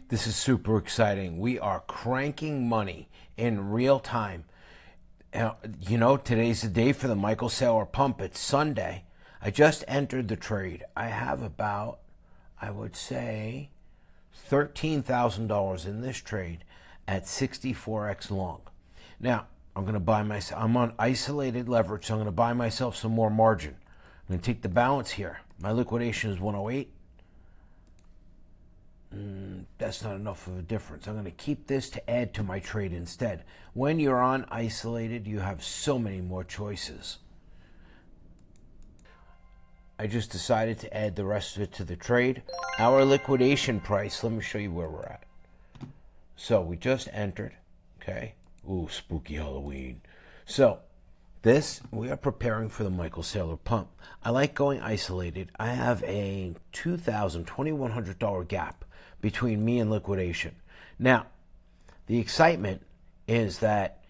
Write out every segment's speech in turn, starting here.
This is super exciting. We are cranking money in real time. Today's the day for the Michael Saylor pump. It's Sunday. I just entered the trade. I have about, I would say, $13,000 in this trade at 64x long. Now, I'm on isolated leverage, so I'm going to buy myself some more margin. I'm going to take the balance here. My liquidation is 108. That's not enough of a difference. I'm going to keep this to add to my trade instead. When you're on isolated, you have so many more choices. I just decided to add the rest of it to the trade. Our liquidation price, let me show you where we're at. So we just entered, okay? Ooh, spooky Halloween. So we are preparing for the Michael Saylor pump. I like going isolated. I have a $2,100 gap between me and liquidation. Now, the excitement is that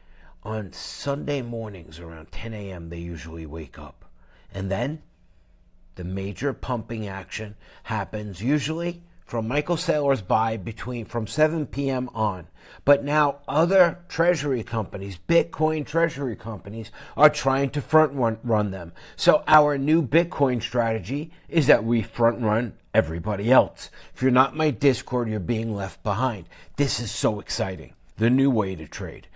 on Sunday mornings around 10 a.m. they usually wake up. And then the major pumping action happens usually from Michael Saylor's buy from 7 p.m. on. But now other treasury companies, Bitcoin treasury companies, are trying to front run them. So our new Bitcoin strategy is that we front run everybody else. If you're not my Discord, you're being left behind. This is so exciting. The new way to trade.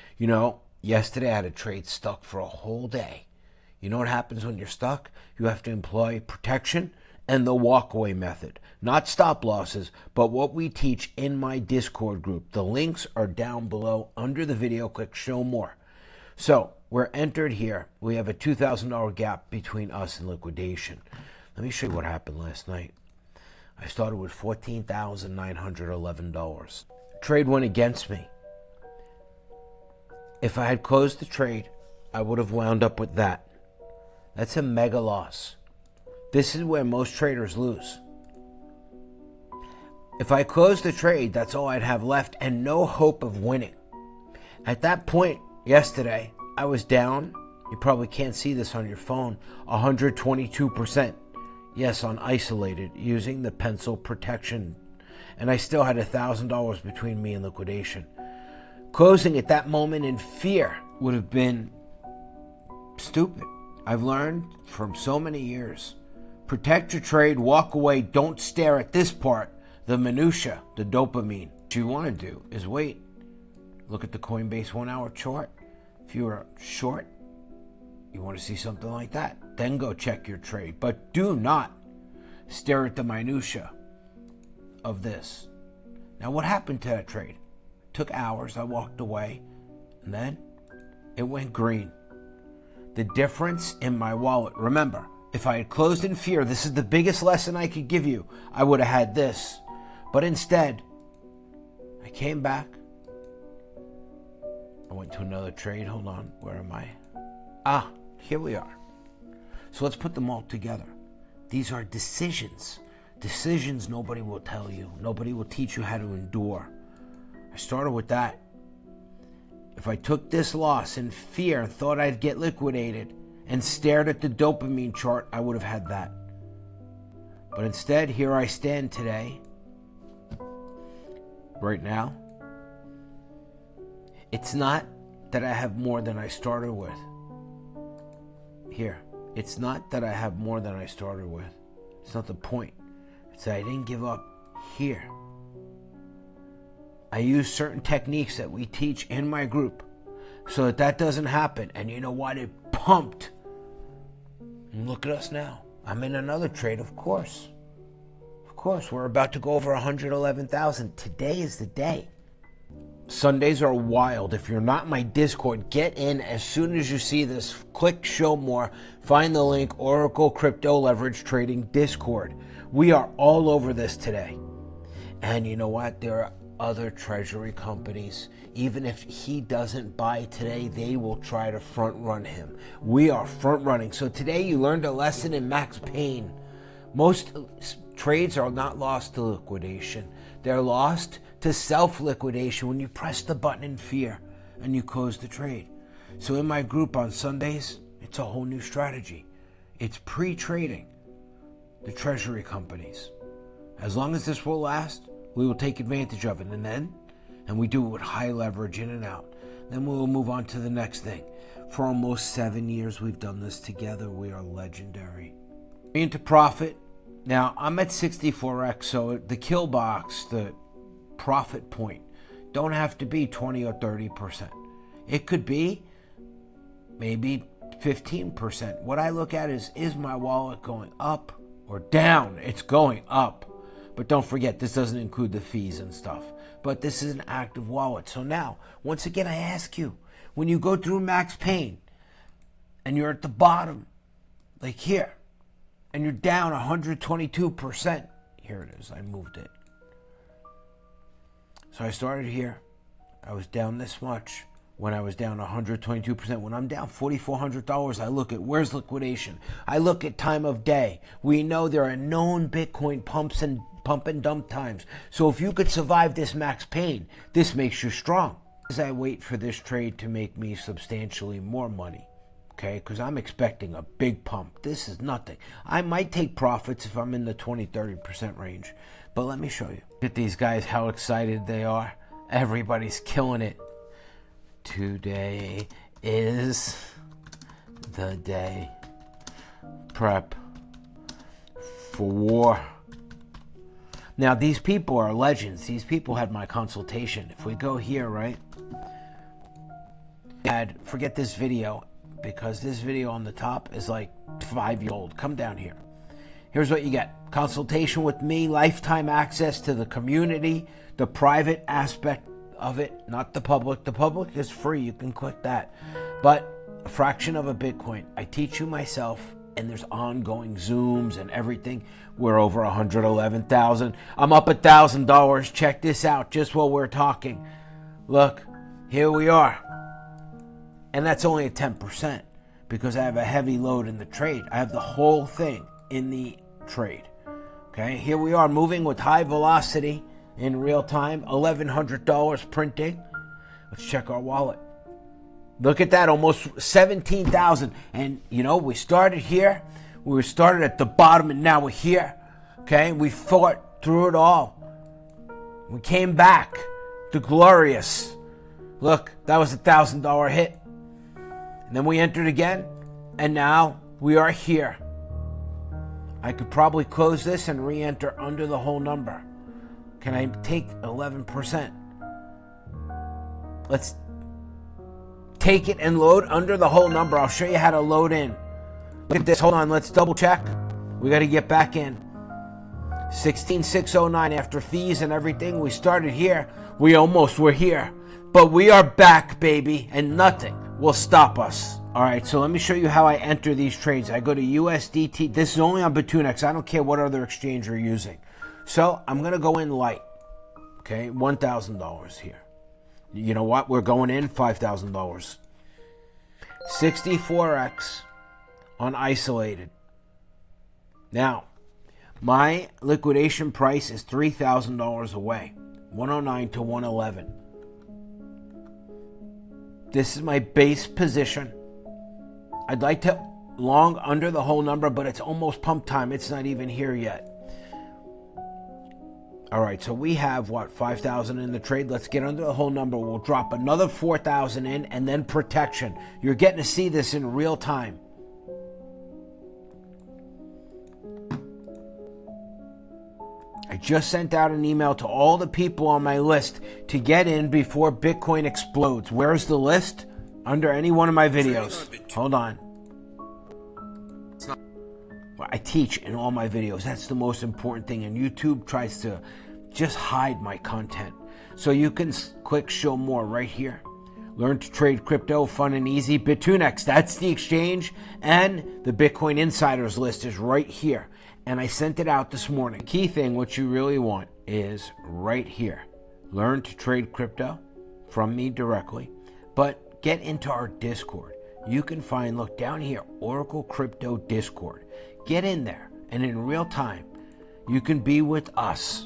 Yesterday I had a trade stuck for a whole day. You know what happens when you're stuck? You have to employ protection and the walkaway method. Not stop losses, but what we teach in my Discord group. The links are down below under the video. Click show more. So we're entered here. We have a $2,000 gap between us and liquidation. Let me show you what happened last night. I started with $14,911. Trade went against me. If I had closed the trade, I would have wound up with that. That's a mega loss. This is where most traders lose. If I closed the trade, that's all I'd have left and no hope of winning. At that point yesterday, I was down, you probably can't see this on your phone, 122%. Yes, on isolated, using the pencil protection. And I still had $1,000 between me and liquidation. Closing at that moment in fear would have been stupid. I've learned from so many years. Protect your trade, walk away, don't stare at this part, the minutia, the dopamine. What you want to do is wait. Look at the Coinbase 1 hour chart. If you are short, you want to see something like that, then go check your trade. But do not stare at the minutia of this. Now, what happened to that trade? Took hours, I walked away, and then it went green. The difference in my wallet, remember, if I had closed in fear, this is the biggest lesson I could give you, I would have had this. But instead, I came back. I went to another trade. Hold on, where am I? Here we are. So let's put them all together. These are decisions. Decisions nobody will tell you. Nobody will teach you how to endure. I started with that. If I took this loss in fear, thought I'd get liquidated, and stared at the dopamine chart, I would have had that. But instead, here I stand today. Right now. It's not that I have more than I started with. Here. It's not that I have more than I started with. It's not the point. It's that I didn't give up here. I use certain techniques that we teach in my group so that doesn't happen. And you know what? It pumped. And look at us now. I'm in another trade, of course. Of course, we're about to go over 111,000. Today is the day. Sundays are wild. If you're not in my Discord, get in as soon as you see this. Click show more. Find the link, Oracle Crypto Leverage Trading Discord. We are all over this today. And you know what? There are other treasury companies. Even if he doesn't buy today, they will try to front run him. We are front running. So today you learned a lesson in Max Payne. Most trades are not lost to liquidation. They're lost to self-liquidation when you press the button in fear and you close the trade. So in my group on Sundays, it's a whole new strategy. It's pre-trading the treasury companies. As long as this will last, we will take advantage of it. And we do it with high leverage in and out. Then we will move on to the next thing. For almost 7 years, we've done this together. We are legendary. Into profit. Now, I'm at 64x, so the kill box, the profit point, don't have to be 20 or 30%. It could be maybe 15%. What I look at is my wallet going up or down? It's going up. But don't forget, this doesn't include the fees and stuff. But this is an active wallet. So now, once again, I ask you, when you go through max pain and you're at the bottom, like here, and you're down 122%, here it is, I moved it. So I started here. I was down this much. When I was down 122%, when I'm down $4,400, I look at where's liquidation. I look at time of day. We know there are known Bitcoin pump and dump times. So if you could survive this max pain, this makes you strong. As I wait for this trade to make me substantially more money, okay, because I'm expecting a big pump. This is nothing. I might take profits if I'm in the 20-30% range, but let me show you. Look at these guys, how excited they are. Everybody's killing it. Today is the day. Prep for war. Now, these people are legends. These people had my consultation. If we go here, right? Forget this video, because this video on the top is like 5 years old. Come down here. Here's what you get. Consultation with me, lifetime access to the community, the private aspect of it, not the public. The public is free. You can click that. But a fraction of a Bitcoin. I teach you myself, and there's ongoing Zooms and everything. We're over 111,000. I'm up $1,000. Check this out just while we're talking. Look, here we are. And that's only at 10% because I have a heavy load in the trade. I have the whole thing in the trade. Okay, here we are moving with high velocity in real time. $1,100 printing. Let's check our wallet. Look at that, almost 17,000. And you know, we started here. We started at the bottom, and now we're here. Okay, we fought through it all. We came back. The glorious. Look, that was $1,000 hit. And then we entered again, and now we are here. I could probably close this and re-enter under the whole number. Can I take 11%? Let's take it and load under the whole number. I'll show you how to load in. Look at this. Hold on. Let's double check. We got to get back in. 16,609 after fees and everything. We started here. We almost were here. But we are back, baby, and nothing will stop us. All right, so let me show you how I enter these trades. I go to USDT. This is only on Bitunex. I don't care what other exchange you're using. So I'm going to go in light. Okay, $1,000 here. You know what? We're going in $5,000. 64x on isolated. Now, my liquidation price is $3,000 away. 109 to 111. This is my base position. I'd like to long under the whole number, but it's almost pump time. It's not even here yet. All right, so we have, what, 5,000 in the trade? Let's get under the whole number. We'll drop another 4,000 in, and then protection. You're getting to see this in real time. I just sent out an email to all the people on my list to get in before Bitcoin explodes. Where's the list? Under any one of my videos. Hold on. I teach in all my videos. That's the most important thing. And YouTube tries to just hide my content. So you can click show more right here. Learn to trade crypto, fun and easy. Bitunex, that's the exchange. And the Bitcoin Insiders list is right here. And I sent it out this morning. Key thing, what you really want is right here. Learn to trade crypto from me directly. But get into our Discord. You can find, look down here, Oracle Crypto Discord. Get in there, and in real time, you can be with us.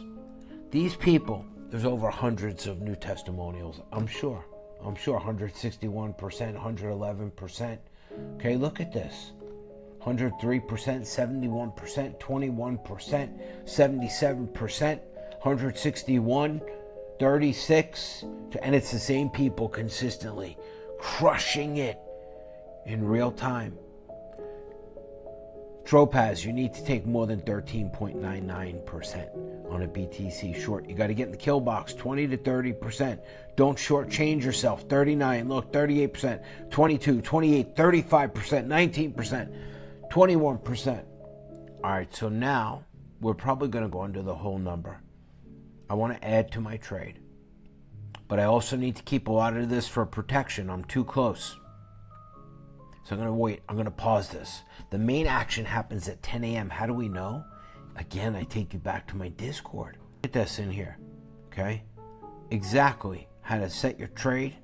These people, there's over hundreds of new testimonials, I'm sure 161%, 111%. Okay, look at this. 103%, 71%, 21%, 77%, 161, 36, and it's the same people consistently crushing it in real time. Tropaz, you need to take more than 13.99% on a BTC short. You got to get in the kill box, 20 to 30%. Don't shortchange yourself. 39, look, 38%, 22, 28, 35%, 19%, 21%. All right, so now we're probably going to go under the whole number. I want to add to my trade, but I also need to keep a lot of this for protection. I'm too close. So I'm going to wait. I'm going to pause this. The main action happens at 10 a.m. How do we know? Again, I take you back to my Discord. Get this in here, okay? Exactly how to set your trade,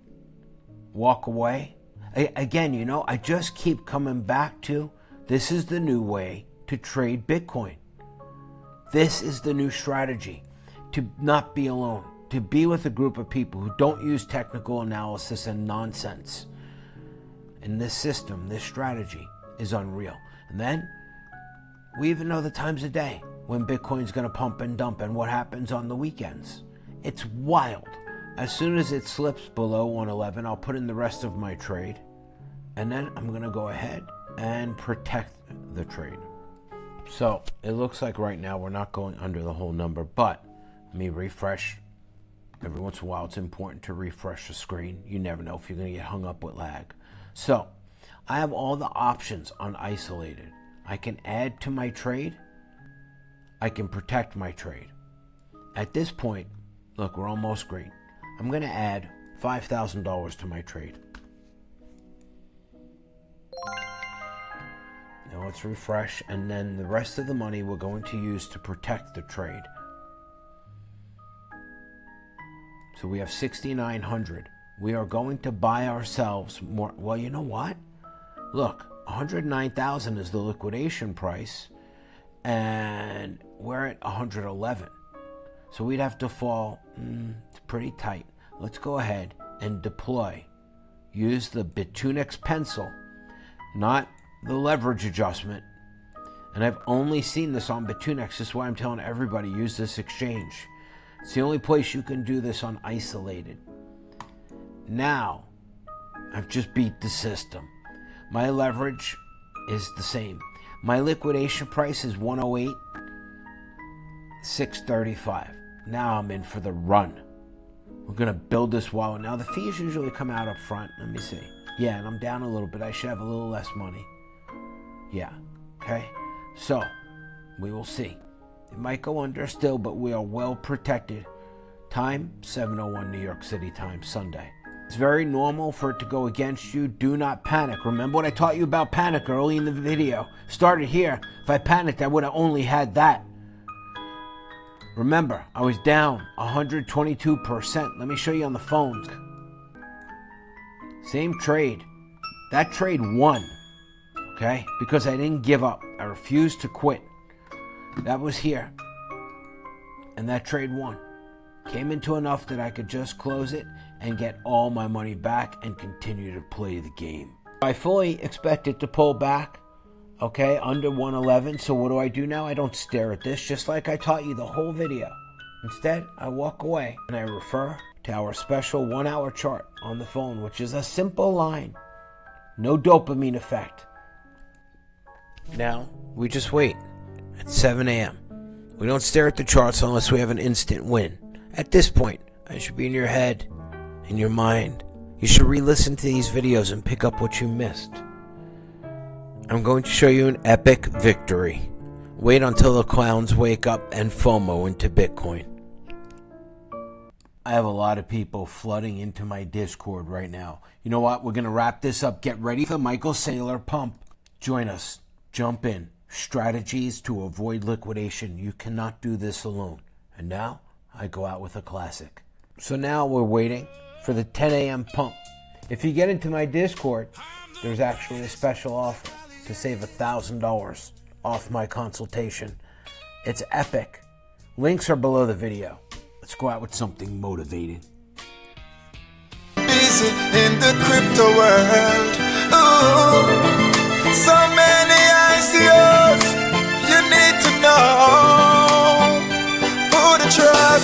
walk away. Again, you know, I just keep coming back to this is the new way to trade Bitcoin. This is the new strategy. To not be alone. To be with a group of people who don't use technical analysis and nonsense. And this system, this strategy is unreal. And then we even know the times of day when Bitcoin's going to pump and dump and what happens on the weekends. It's wild. As soon as it slips below 111, I'll put in the rest of my trade. And then I'm going to go ahead and protect the trade. So it looks like right now we're not going under the whole number, but let me refresh. Every once in a while, it's important to refresh the screen. You never know if you're going to get hung up with lag. So I have all the options on isolated. I can add to my trade. I can protect my trade. At this point, look, we're almost green. I'm going to add $5,000 to my trade. Now let's refresh, and then the rest of the money we're going to use to protect the trade. So we have 6,900. We are going to buy ourselves more. Well, you know what? Look, 109,000 is the liquidation price, and we're at 111. So we'd have to fall, it's pretty tight. Let's go ahead and deploy. Use the Bitunix pencil, not the leverage adjustment. And I've only seen this on Bitunix. This is why I'm telling everybody, use this exchange. It's the only place you can do this on isolated. Now, I've just beat the system. My leverage is the same. My liquidation price is 108,635. Now I'm in for the run. We're going to build this wall. Now the fees usually come out up front. Let me see. Yeah, and I'm down a little bit. I should have a little less money. Yeah, okay. So, we will see. It might go under still, but we are well protected. Time, 7:01 New York City time, Sunday. It's very normal for it to go against you. Do not panic. Remember what I taught you about panic early in the video? Started here. If I panicked, I would have only had that. Remember, I was down 122%. Let me show you on the phone. Same trade. That trade won. Okay? Because I didn't give up. I refused to quit. That was here. And that trade won. Came into enough that I could just close it and get all my money back and continue to play the game. I fully expect it to pull back, okay, under 111. So what do I do now? I don't stare at this, just like I taught you the whole video. Instead, I walk away and I refer to our special 1-hour chart on the phone, which is a simple line. No dopamine effect. Now, we just wait at 7 a.m. We don't stare at the charts unless we have an instant win. At this point, I should be in your head, in your mind. You should re-listen to these videos and pick up what you missed. I'm going to show you an epic victory. Wait until the clowns wake up and FOMO into Bitcoin. I have a lot of people flooding into my Discord right now. You know what? We're going to wrap this up. Get ready for the Michael Saylor pump. Join us. Jump in. Strategies to avoid liquidation. You cannot do this alone. And now, I go out with a classic. So now we're waiting for the 10 a.m. pump. If you get into my Discord, there's actually a special offer to save $1,000 off my consultation. It's epic. Links are below the video. Let's go out with something motivating. Busy in the crypto world. Ooh, so many ICOs. You need to know who to trust.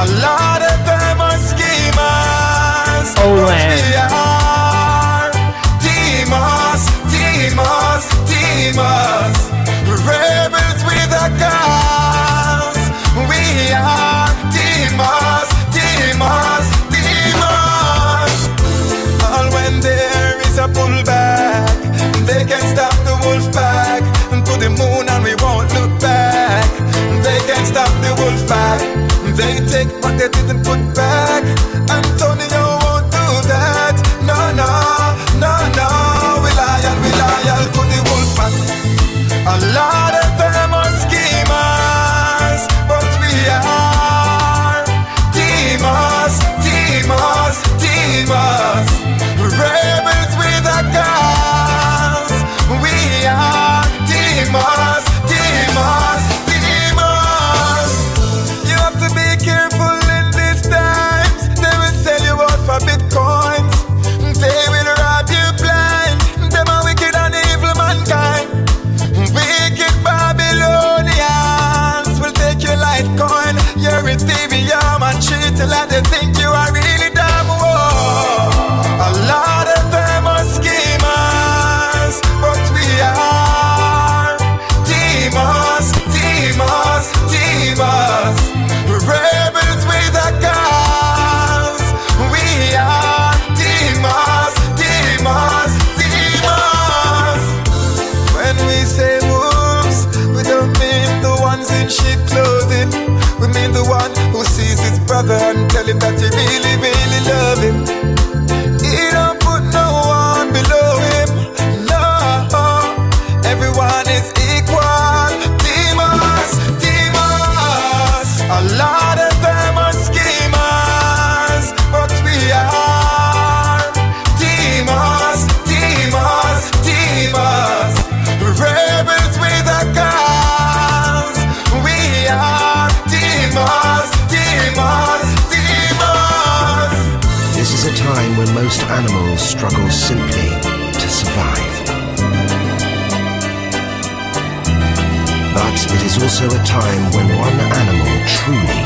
A lot of them are schemers. Olan. We are demons, demons, demons. Rebels with a cause. We are demons, demons, demons. All when there is a pullback, they can stop the wolf pack. To the moon and we won't look back. They can stop the wolf pack. They take what they didn't put back. Antonio won't do that. No, no, no, no. We loyal to the wolf pack. A lot of them are schemers, but we are demons, demons, demons. Rebels with a cause. We are demons, demons, demons. You have to be careful in these times. They will sell you out for bitcoins. They will rob you blind. Them are wicked and evil mankind. Wicked Babylonians will take your Litecoin, your Ethereum, and treat you like they think you are really dumb. Whoa. A lot of them are schemers, but we are demons, demons, demons. Rebels with a cause. We are demons, demons, demons. When we say wolves, we don't mean the ones in sheep clothing. We mean the one who sees his brother and tell him that he really, really love him. He don't put no one below him. No, everyone is equal. Demons, demons. A lot of them are schemers, but we are demons, demons, demons. Rebels with a cause. We are demons, demons, demons. This is a time when most animals struggle simply to survive. But it is also a time when one animal truly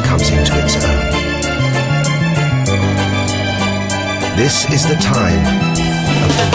comes into its own. This is the time of the